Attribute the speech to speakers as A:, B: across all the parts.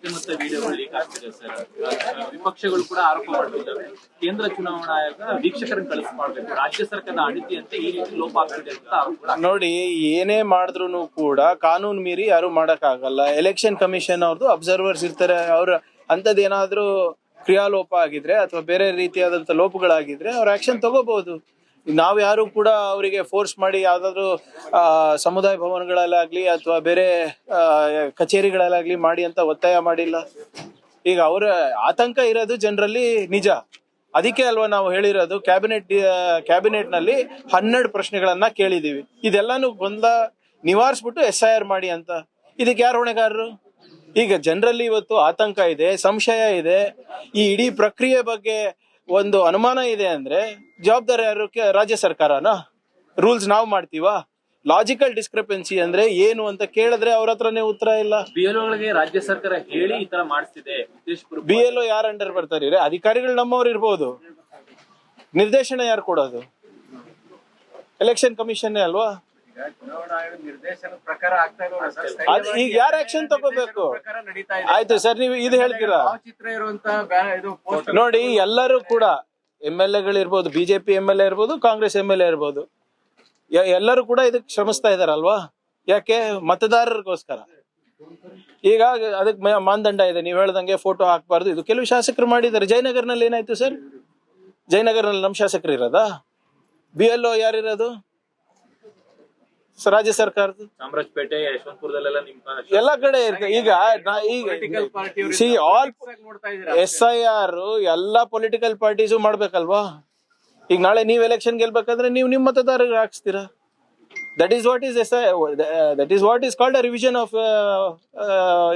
A: ಮತ್ತೆ ಮತ್ತೆ ವಿಡಿಯೋಗಳು ಲೀಕ್ ಆಗ್ತಿದೆ ಸರ್. ವಿಪಕ್ಷಗಳು ಕೂಡ ಆರೋಪ ಮಾಡ್ತಿದ್ದಾವೆ. ಕೇಂದ್ರ ಚುನಾವಣಾ ಆಯೋಗ ವೀಕ್ಷಕರನ್ನು ಕಳಿಸ್ಕೊಳ್ಬೇಕು, ರಾಜ್ಯ ಸರ್ಕಾರದ ಅಣಿತಿಯಂತೆ ಈ ರೀತಿ ಲೋಪ ಆಗ್ತಿದೆ ಅಂತ ಆರೋಪ.
B: ನೋಡಿ, ಏನೇ ಮಾಡಿದ್ರು ಕೂಡ ಕಾನೂನು ಮೀರಿ ಯಾರು ಮಾಡಕ್ ಆಗಲ್ಲ. ಎಲೆಕ್ಷನ್ ಕಮಿಷನ್ ಅವ್ರದ್ದು ಅಬ್ಸರ್ವರ್ಸ್ ಇರ್ತಾರೆ. ಅವ್ರ ಅಂತದ್ದೇನಾದ್ರೂ ಕ್ರಿಯಾಲೋಪ ಆಗಿದ್ರೆ ಅಥವಾ ಬೇರೆ ರೀತಿಯಾದಂತ ಲೋಪಗಳಾಗಿದ್ರೆ ಅವ್ರ ಆಕ್ಷನ್ ತಗೋಬಹುದು. ನಾವ್ ಯಾರು ಕೂಡ ಅವರಿಗೆ ಫೋರ್ಸ್ ಮಾಡಿ ಯಾವ್ದಾದ್ರು ಸಮುದಾಯ ಭವನಗಳಲ್ಲಾಗ್ಲಿ ಅಥವಾ ಬೇರೆ ಕಚೇರಿಗಳಲ್ಲಾಗ್ಲಿ ಮಾಡಿ ಅಂತ ಒತ್ತಾಯ ಮಾಡಿಲ್ಲ. ಈಗ ಅವರ ಆತಂಕ ಇರೋದು ಜನರಲ್ಲಿ ನಿಜ. ಅದಕ್ಕೆ ಅಲ್ವಾ ನಾವು ಹೇಳಿರೋದು ಕ್ಯಾಬಿನೆಟ್ ನಲ್ಲಿ 12 ಪ್ರಶ್ನೆಗಳನ್ನ ಕೇಳಿದೀವಿ. ಇದೆಲ್ಲಾನು ಗೊಂದಲ ನಿವಾರಿಸ್ಬಿಟ್ಟು SIR ಮಾಡಿ ಅಂತ. ಇದಕ್ಕೆ ಯಾರು ಹೊಣೆಗಾರರು? ಈಗ ಜನರಲ್ಲಿ ಇವತ್ತು ಆತಂಕ ಇದೆ, ಸಂಶಯ ಇದೆ, ಈ ಇಡೀ ಪ್ರಕ್ರಿಯೆ ಬಗ್ಗೆ ಒಂದು ಅನುಮಾನ ಇದೆ ಅಂದ್ರೆ ಜವಾಬ್ದಾರಿ ಯಾರು? ರಾಜ್ಯ ಸರ್ಕಾರನ? ರೂಲ್ಸ್ ನಾವು ಮಾಡ್ತೀವಾ? ಲಾಜಿಕಲ್ ಡಿಸ್ಕ್ರಿಪೆನ್ಸಿ ಅಂದ್ರೆ ಏನು ಅಂತ ಕೇಳಿದ್ರೆ ಅವ್ರ ಹತ್ರನೇ ಉತ್ತರ ಇಲ್ಲ.
A: BLOಗಳಿಗೆ ರಾಜ್ಯ ಸರ್ಕಾರ ಹೇಳಿ ಈ ತರ ಮಾಡಿಸ್ತಿದೆ.
B: BLO ಯಾರು ಅಂಡರ್ ಬರ್ತಾರೆ? ಅಧಿಕಾರಿಗಳು ನಮ್ಮವ್ರು ಇರ್ಬೋದು, ನಿರ್ದೇಶನ ಯಾರು ಕೊಡೋದು? ಎಲೆಕ್ಷನ್ ಕಮಿಷನ್ ಅಲ್ವಾ? ಈಗ ಯಾರು ಆಕ್ಷನ್ ತಗೋಬೇಕು? ಆಯ್ತು ಸರ್, ನೀವು ಇದು ಹೇಳ್ತೀರಾ? ನೋಡಿ, ಎಲ್ಲರೂ ಕೂಡ MLA ಇರ್ಬೋದು, BJP MLA ಇರ್ಬೋದು, ಕಾಂಗ್ರೆಸ್ MLA ಇರ್ಬೋದು, ಎಲ್ಲರೂ ಕೂಡ ಇದಕ್ಕೆ ಶ್ರಮಿಸ್ತಾ ಇದಾರಲ್ವಾ? ಯಾಕೆ? ಮತದಾರರಿಗೋಸ್ಕರ. ಈಗ ಅದಕ್ಕೆ ಮಾನದಂಡ ಇದೆ. ನೀವು ಹೇಳ್ದಂಗೆ ಫೋಟೋ ಹಾಕ್ಬಾರ್ದು. ಇದು ಕೆಲವು ಶಾಸಕರು ಮಾಡಿದ್ದಾರೆ. ಜಯನಗರ್ನಲ್ಲಿ ಏನಾಯ್ತು ಸರ್? ಜಯನಗರ್ನಲ್ಲಿ ನಮ್ಮ ಶಾಸಕರು ಇರೋದಾ? BLO ಯಾರಿರೋದು? ರಾಜ್ಯ ಸರ್ಕಾರದ
A: ಚಾಮರಾಜಪೇಟೆ, ಯಶವಂತಪುರದಲ್ಲೆಲ್ಲ
B: ಎಲ್ಲ ಕಡೆ ಇರ್ತದೆ. ಈಗ SIR ಎಲ್ಲಾ ಪೊಲಿಟಿಕಲ್ ಪಾರ್ಟೀಸು ಮಾಡ್ಬೇಕಲ್ವಾ? ಈಗ ನಾಳೆ ನೀವ್ ಎಲೆಕ್ಷನ್ ಗೆಲ್ಬೇಕಂದ್ರೆ ನೀವು ನಿಮ್ಮ ಮತದಾರರಿಗೆ ಹಾಕ್ಸ್ತೀರಾ. That is what is called a revision of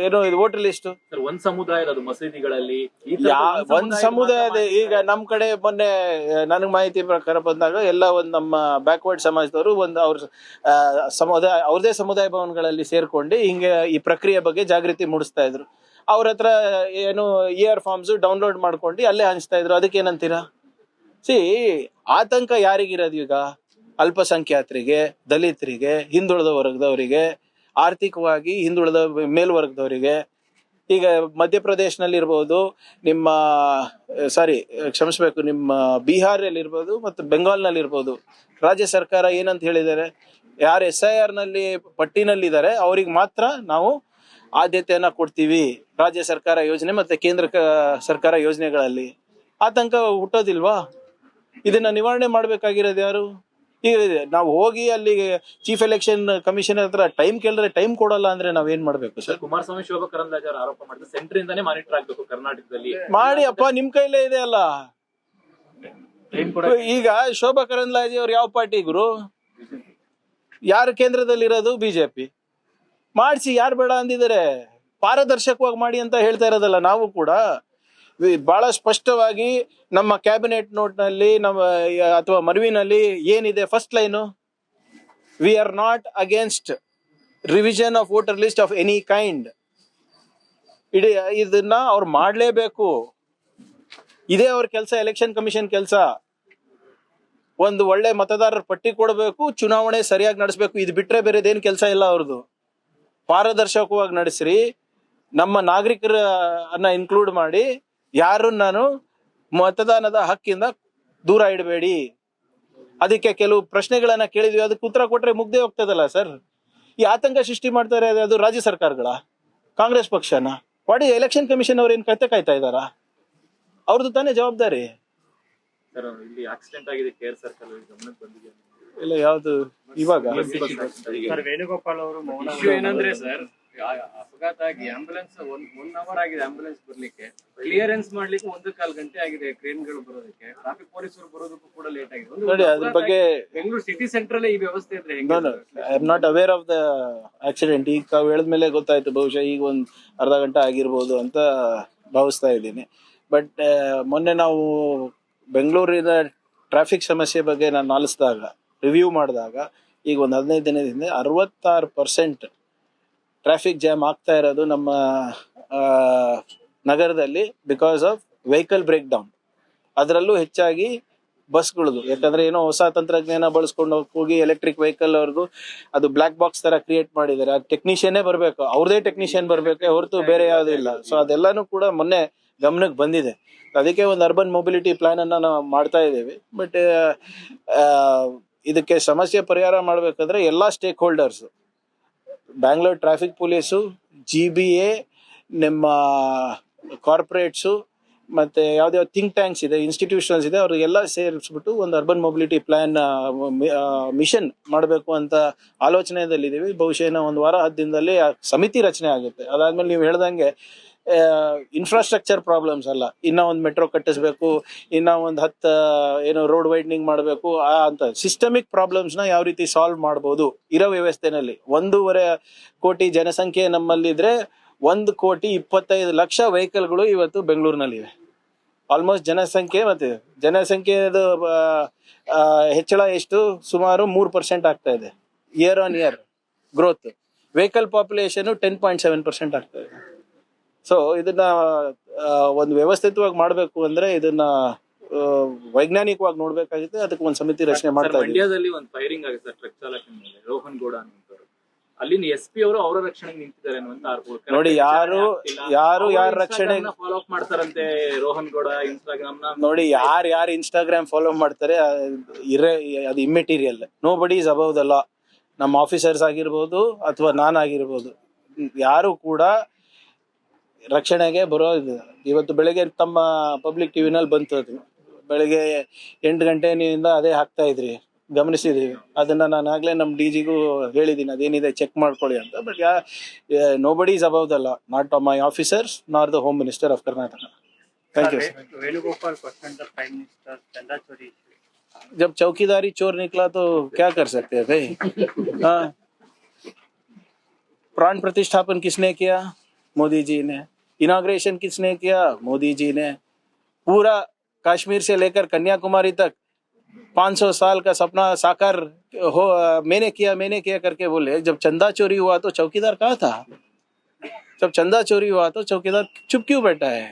B: ಏನೋ ಇದು ವೋಟರ್ ಲಿಸ್ಟ್.
A: ಒಂದ್ ಸಮುದಾಯದ ಮಸೀದಿಗಳಲ್ಲಿ
B: ಒಂದ್ ಸಮುದಾಯದ. ಈಗ ನಮ್ ಕಡೆ ಮೊನ್ನೆ ನನಗ್ ಮಾಹಿತಿ ಪ್ರಕಾರ ಬಂದಾಗ ಎಲ್ಲ ಒಂದ್ ನಮ್ಮ ಬ್ಯಾಕ್ವರ್ಡ್ ಸಮಾಜದವರು ಒಂದು ಅವ್ರದೇ ಸಮುದಾಯ ಭವನಗಳಲ್ಲಿ ಸೇರ್ಕೊಂಡು ಹಿಂಗೆ ಈ ಪ್ರಕ್ರಿಯೆ ಬಗ್ಗೆ ಜಾಗೃತಿ ಮೂಡಿಸ್ತಾ ಇದ್ರು. ಅವ್ರ ಹತ್ರ ಏನು ER ಫಾರ್ಮ್ಸ್ ಡೌನ್ಲೋಡ್ ಮಾಡ್ಕೊಂಡು ಅಲ್ಲೇ ಹಂಚ್ತಾ ಇದ್ರು. ಅದಕ್ಕೆ ಏನಂತೀರಾ? ಆತಂಕ ಯಾರಿಗಿರೋದು ಈಗ? ಅಲ್ಪಸಂಖ್ಯಾತರಿಗೆ, ದಲಿತರಿಗೆ, ಹಿಂದುಳಿದ ವರ್ಗದವರಿಗೆ, ಆರ್ಥಿಕವಾಗಿ ಹಿಂದುಳಿದ ಮೇಲ್ವರ್ಗದವರಿಗೆ. ಈಗ ಮಧ್ಯಪ್ರದೇಶನಲ್ಲಿ ಇರ್ಬೋದು, ನಿಮ್ಮ ನಿಮ್ಮ ಬಿಹಾರಲ್ಲಿ ಇರ್ಬೋದು ಮತ್ತು ಬೆಂಗಾಲ್ನಲ್ಲಿ ಇರ್ಬೋದು, ರಾಜ್ಯ ಸರ್ಕಾರ ಏನಂತ ಹೇಳಿದ್ದಾರೆ? ಯಾರು SIR ನಲ್ಲಿ ಪಟ್ಟಿನಲ್ಲಿದ್ದಾರೆ ಅವ್ರಿಗೆ ಮಾತ್ರ ನಾವು ಆದ್ಯತೆಯನ್ನ ಕೊಡ್ತೀವಿ ರಾಜ್ಯ ಸರ್ಕಾರ ಯೋಜನೆ ಮತ್ತೆ ಕೇಂದ್ರ ಸರ್ಕಾರ ಯೋಜನೆಗಳಲ್ಲಿ. ಆತಂಕ ಹುಟ್ಟೋದಿಲ್ವಾ? ಇದನ್ನ ನಿವಾರಣೆ ಮಾಡ್ಬೇಕಾಗಿರೋದು ಯಾರು? ಈಗ ನಾವು ಹೋಗಿ ಅಲ್ಲಿ ಚೀಫ್ ಎಲೆಕ್ಷನ್ ಕಮಿಷನರ್ ಹತ್ರ ಟೈಮ್ ಕೇಳಿದ್ರೆ ಟೈಮ್ ಕೊಡಲ್ಲ ಅಂದ್ರೆ ನಾವ್ ಏನ್ ಮಾಡ್ಬೇಕು ಸರ್?
A: ಕುಮಾರಸ್ವಾಮಿ, ಶೋಭಾ ಕರಂದ್ಲಾಜೆ ಅವರು ಆರೋಪ ಮಾಡಿದ್ರೆ ಸೆಂಟರ್ ಇಂದಾನೇ ಮಾನಿಟರ್ ಆಗ್ಬೇಕು ಕರ್ನಾಟಕದಲ್ಲಿ.
B: ಮಾಡಿ ಅಪ್ಪ, ನಿಮ್ ಕೈಲೇ ಇದೆ ಅಲ್ಲ. ಈಗ ಶೋಭಾ ಕರಂದ್ಲಾಜೆ ಅವ್ರು ಯಾವ ಪಾರ್ಟಿ ಗುರು? ಯಾರು ಕೇಂದ್ರದಲ್ಲಿ ಇರೋದು? BJP. ಮಾಡಿಸಿ, ಯಾರು ಬೇಡ ಅಂದಿದ್ದಾರೆ? ಪಾರದರ್ಶಕವಾಗಿ ಮಾಡಿ ಅಂತ ಹೇಳ್ತಾ ಇರೋದಲ್ಲ ನಾವು ಕೂಡ. ಬಹಳ ಸ್ಪಷ್ಟವಾಗಿ ನಮ್ಮ ಕ್ಯಾಬಿನೆಟ್ ನೋಟ್ ನಲ್ಲಿ ಅಥವಾ ಮನವಿನಲ್ಲಿ ಏನಿದೆ? First line, we are not against revision of voter list of any kind. ಇದನ್ನ ಅವ್ರು ಮಾಡ್ಲೇಬೇಕು. ಇದೇ ಅವ್ರ ಕೆಲಸ, ಎಲೆಕ್ಷನ್ ಕಮಿಷನ್ ಕೆಲಸ. ಒಂದು ಒಳ್ಳೆ ಮತದಾರರ ಪಟ್ಟಿ ಕೊಡಬೇಕು, ಚುನಾವಣೆ ಸರಿಯಾಗಿ ನಡೆಸಬೇಕು. ಇದು ಬಿಟ್ರೆ ಬೇರೆದೇನು ಕೆಲಸ ಇಲ್ಲ ಅವ್ರದ್ದು. ಪಾರದರ್ಶಕವಾಗಿ ನಡೆಸ್ರಿ, ನಮ್ಮ ನಾಗರಿಕರನ್ನ ಇನ್ಕ್ಲೂಡ್ ಮಾಡಿ, ಯಾರು ನಾನು ಮತದಾನದ ಹಕ್ಕಿಂದ ದೂರ ಇಡಬೇಡಿ. ಅದಕ್ಕೆ ಕೆಲವು ಪ್ರಶ್ನೆಗಳನ್ನ ಕೇಳಿದ್ವಿ, ಅದಕ್ಕೆ ಉತ್ತರ ಕೊಟ್ರೆ ಮುಗ್ದೇ ಹೋಗ್ತದಲ್ಲ ಸರ್. ಈ ಆತಂಕ ಸೃಷ್ಟಿ ಮಾಡ್ತಾರೆ ಅದು ರಾಜ್ಯ ಸರ್ಕಾರಗಳ, ಕಾಂಗ್ರೆಸ್ ಪಕ್ಷನ? ವಾಟ್ ಈಸ್ ಎಲೆಕ್ಷನ್ ಕಮಿಷನ್ ಅವ್ರು ಏನ್ ಕತೆ ಕಾಯ್ತಾ ಇದಾರ? ಅವ್ರದ್ದು ತಾನೇ ಜವಾಬ್ದಾರಿ.
A: ಆಕ್ಸಿಡೆಂಟ್ ಆಗಿದೆ ಕೇರ್ ಸರ್ಕಲ್, ಗಮನಕ್ಕೆ ಬಂದಿದೆ
B: ಇಲ್ಲ? ಯಾವ್ದು? ಇವಾಗ
C: ವೇಣುಗೋಪಾಲ್ ಅವರು ಏನಂದ್ರೆ ಸರ್, ಅಪಘಾತ ಆಗಿ ಆಂಬುಲೆನ್ಸ್ 1 ಅವರ್ ಆಗಿದೆ ಆಂಬುಲೆನ್ಸ್ ಬರ್ಲಿಕ್ಕೆ. ಕ್ಲಿಯರೆನ್ಸ್ ಮಾಡ್ಲಿಕ್ಕೆ 1.25 ಗಂಟೆ ಆಗಿದೆ ಕ್ರೇನ್ ಗಳು ಬರೋದಕ್ಕೆ. ಟ್ರಾಫಿಕ್ ಪೊಲೀಸರು ಬರೋದಕ್ಕೂ ಕೂಡ ಲೇಟ್ ಆಗಿದೆ.
B: ನೋಡಿ, ಅದ್ರ ಬಗ್ಗೆ
C: ಬೆಂಗಳೂರು ಸಿಟಿ ಸೆಂಟ್ರಲ್ ಈ ವ್ಯವಸ್ಥೆ ಇದ್ರೆ ಹೆಂಗೆ?
B: I am not aware of the accident. ಈಗ ತಾವು ಹೇಳಿದ್ಮೇಲೆ ಗೊತ್ತಾಯ್ತು. ಬಹುಶಃ ಈಗ ಒಂದ್ ಅರ್ಧ ಗಂಟೆ ಆಗಿರ್ಬೋದು ಅಂತ ಭಾವಿಸ್ತಾ ಇದ್ದೀನಿ. ಬಟ್ ಮೊನ್ನೆ ನಾವು ಬೆಂಗಳೂರಿನ ಟ್ರಾಫಿಕ್ ಸಮಸ್ಯೆ ಬಗ್ಗೆ ನಾನು ಆಲಿಸಿದಾಗ, ರಿವ್ಯೂ ಮಾಡಿದಾಗ, ಈಗ ಒಂದು 15 ದಿನದಿಂದ 66% ಟ್ರಾಫಿಕ್ ಜಾಮ್ ಆಗ್ತಾ ಇರೋದು ನಮ್ಮ ನಗರದಲ್ಲಿ because of vehicle break down. ಅದರಲ್ಲೂ ಹೆಚ್ಚಾಗಿ ಬಸ್ಗಳದು. ಯಾಕಂದ್ರೆ ಏನೋ ಹೊಸ ತಂತ್ರಜ್ಞಾನ ಬಳಸ್ಕೊಂಡು ಹೋಗಿ ಎಲೆಕ್ಟ್ರಿಕ್ ವೆಹಿಕಲ್ ಅವ್ರದ್ದು ಅದು ಬ್ಲಾಕ್ ಬಾಕ್ಸ್ ತರ ಕ್ರಿಯೇಟ್ ಮಾಡಿದ್ದಾರೆ. ಆ ಟೆಕ್ನಿಷಿಯನ್ನೇ ಬರ್ಬೇಕು, ಅವ್ರದೇ ಟೆಕ್ನಿಷಿಯನ್ ಬರ್ಬೇಕು ಹೊರತು ಬೇರೆ ಯಾವ್ದು ಇಲ್ಲ. ಸೊ ಅದೆಲ್ಲಾನು ಕೂಡ ಮೊನ್ನೆ ಗಮನಕ್ಕೆ ಬಂದಿದೆ. ಅದಕ್ಕೆ ಒಂದು ಅರ್ಬನ್ ಮೊಬಿಲಿಟಿ ಪ್ಲಾನ್ ಅನ್ನ ನಾವು ಮಾಡ್ತಾ ಇದ್ದೇವೆ. ಬಟ್ ಇದಕ್ಕೆ ಸಮಸ್ಯೆ ಪರಿಹಾರ ಮಾಡ್ಬೇಕಂದ್ರೆ ಎಲ್ಲಾ stake holders, Bangalore traffic police, GBA, ನಿಮ್ಮ ಕಾರ್ಪೊರೇಟ್ಸು, ಮತ್ತೆ ಯಾವ್ದಾವ್ದು ಥಿಂಕ್ ಟ್ಯಾಂಕ್ಸ್ ಇದೆ, ಇನ್ಸ್ಟಿಟ್ಯೂಷನ್ಸ್ ಇದೆ, ಅವ್ರಿಗೆಲ್ಲ ಸೇರಿಸ್ಬಿಟ್ಟು ಒಂದು ಅರ್ಬನ್ ಮೊಬಿಲಿಟಿ ಪ್ಲಾನ್ ಮಿಷನ್ ಮಾಡಬೇಕು ಅಂತ ಆಲೋಚನೆಯಲ್ಲಿದ್ದೀವಿ. ಬಹುಶಃ ಒಂದು ವಾರ 10 ದಿನದಲ್ಲಿ ಆ ಸಮಿತಿ ರಚನೆ ಆಗುತ್ತೆ. ಅದಾದ್ಮೇಲೆ ನೀವು ಹೇಳ್ದಂಗೆ ಇನ್ಫ್ರಾಸ್ಟ್ರಕ್ಚರ್ ಪ್ರಾಬ್ಲಮ್ಸ್ ಅಲ್ಲ, ಇನ್ನ ಒಂದು ಮೆಟ್ರೋ ಕಟ್ಟಿಸ್ಬೇಕು, ಇನ್ನ ಒಂದು 10 ಏನೋ ರೋಡ್ ವೈಡ್ನಿಂಗ್ ಮಾಡಬೇಕು ಅಂತ ಸಿಸ್ಟಮಿಕ್ ಪ್ರಾಬ್ಲಮ್ಸ್ ನ ಯಾವ ರೀತಿ ಸಾಲ್ವ್ ಮಾಡಬಹುದು ಇರೋ ವ್ಯವಸ್ಥೆನಲ್ಲಿ. 1.5 ಕೋಟಿ ಜನಸಂಖ್ಯೆ ನಮ್ಮಲ್ಲಿದ್ರೆ 1,25,00,000 ವೆಹಿಕಲ್ಗಳು ಇವತ್ತು ಬೆಂಗಳೂರಿನಲ್ಲಿವೆ. ಆಲ್ಮೋಸ್ಟ್ ಜನಸಂಖ್ಯೆದು ಹೆಚ್ಚಳ ಎಷ್ಟು? ಸುಮಾರು 3% ಆಗ್ತಾ ಇದೆ year on year growth. Vehicle population 10.7% ಆಗ್ತಾ ಇದೆ. ಸೊ ಇದನ್ನ ಒಂದು ವ್ಯವಸ್ಥಿತವಾಗಿ ಮಾಡ್ಬೇಕು ಅಂದ್ರೆ ಇದನ್ನ ವೈಜ್ಞಾನಿಕವಾಗಿ ನೋಡ್ಬೇಕಾಗುತ್ತೆ. ಅದಕ್ಕೆ ಒಂದು ಸಮಿತಿ ರಚನೆ ಮಾಡ್ತಾ ಇದ್ದೀವಿ.
A: ಮಂಡ್ಯದಲ್ಲಿ ಒಂದು ಫೈರಿಂಗ್ ಆಗಿದೆ ಸರ್, ಟ್ರಕ್ ಚಾಲಕನ ಮೇಲೆ, ರೋಹನ್ ಗೌಡ ಅನ್ನುವಂಥವ್ರು. ಅಲ್ಲಿನ SP ಅವರು ಅವರ ರಕ್ಷಣೆಗೆ ನಿಂತಿದ್ದಾರೆ ಅನ್ನುವಂತ ಆರೋಪ.
B: ನೋಡಿ, ಯಾರು ರಕ್ಷಣೆ
A: ಫಾಲೋ ಅಪ್ ಮಾಡ್ತಾರಂತೆ ರೋಹನ್ ಗೌಡ ಇನ್ಸ್ಟಾಗ್ರಾಮ್ ನ.
B: ನೋಡಿ, ಯಾರು ಇನ್ಸ್ಟಾಗ್ರಾಮ್ ಫಾಲೋ ಮಾಡ್ತಾರೆ ಅದು ಇಮ್ಮೆಟೀರಿಯಲ್. ನೋ ಬಡಿ ಇಸ್ ಅಬೌವ್ ದ ಲಾ. ನಮ್ಮ ಆಫೀಸರ್ಸ್ ಆಗಿರ್ಬೋದು ಅಥವಾ ನಾನಾಗಿರ್ಬೋದು, ಯಾರು ಕೂಡ ರಕ್ಷಣೆಗೆ ಬರೋದು. ಇವತ್ತು ಬೆಳಗ್ಗೆ ತಮ್ಮ ಪಬ್ಲಿಕ್ ಟಿವಿನಲ್ಲಿ ಬಂತು, ಅದು ಬೆಳಗ್ಗೆ 8 ಗಂಟೆಯಿಂದ ಅದೇ ಹಾಕ್ತಾ ಇದ್ರಿ, ಗಮನಿಸಿದೀವಿ. ಅದನ್ನ ನಾನು ಆಗ್ಲೇ ನಮ್ಮ DGಗೂ ಹೇಳಿದೀನಿ, ಅದೇನಿದೆ ಚೆಕ್ ಮಾಡ್ಕೊಳ್ಳಿ ಅಂತ. But nobody is above the law, not my officers nor the home minister of Karnataka. Thank you.
C: Venugopal question the prime minister चंदा चोरी.
B: जब चौकीदारी चोर निकला तो क्या कर सकते हैं भाई? हाँ, प्राण प्रतिष्ठापन किसने किया? मोदी जी ने. इनॉग्रेशन किसने किया? मोदी जी ने. पूरा कश्मीर से लेकर कन्याकुमारी तक 500 साल का सपना साकार हो मैंने किया करके बोले. जब चंदा चोरी हुआ तो चौकीदार कहाँ था? जब चंदा चोरी हुआ तो चौकीदार चुप क्यों बैठा है?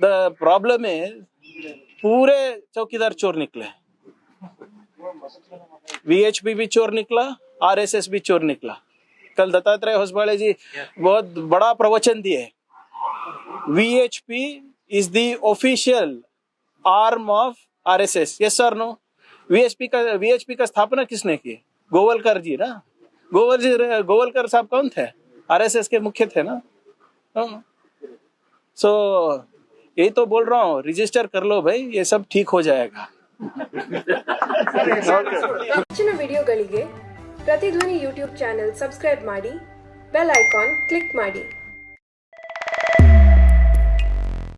B: द प्रॉब्लम है पूरे चौकीदार चोर निकले. VHP भी चोर निकला, RSS भी चोर निकला. कल दत्तात्रेय होसबाले जी बहुत बड़ा प्रवचन दिए. VHP is the official arm of RSS. Yes or no? VHP का स्थापना किसने की? गोवलकर जी ना. गोवलकर साहब कौन थे? RSS के मुख्य थे ना. सो यही तो बोल रहा हूँ, रजिस्टर कर लो भाई, ये सब ठीक हो जाएगा.
D: ಹೆಚ್ಚಿನ ವಿಡಿಯೋಗಳಿಗೆ ಪ್ರತಿಧ್ವನಿ ಯೂಟ್ಯೂಬ್ ಚಾನೆಲ್ ಸಬ್ಸ್ಕ್ರೈಬ್ ಮಾಡಿ, ಬೆಲ್ ಐಕಾನ್ ಕ್ಲಿಕ್ ಮಾಡಿ.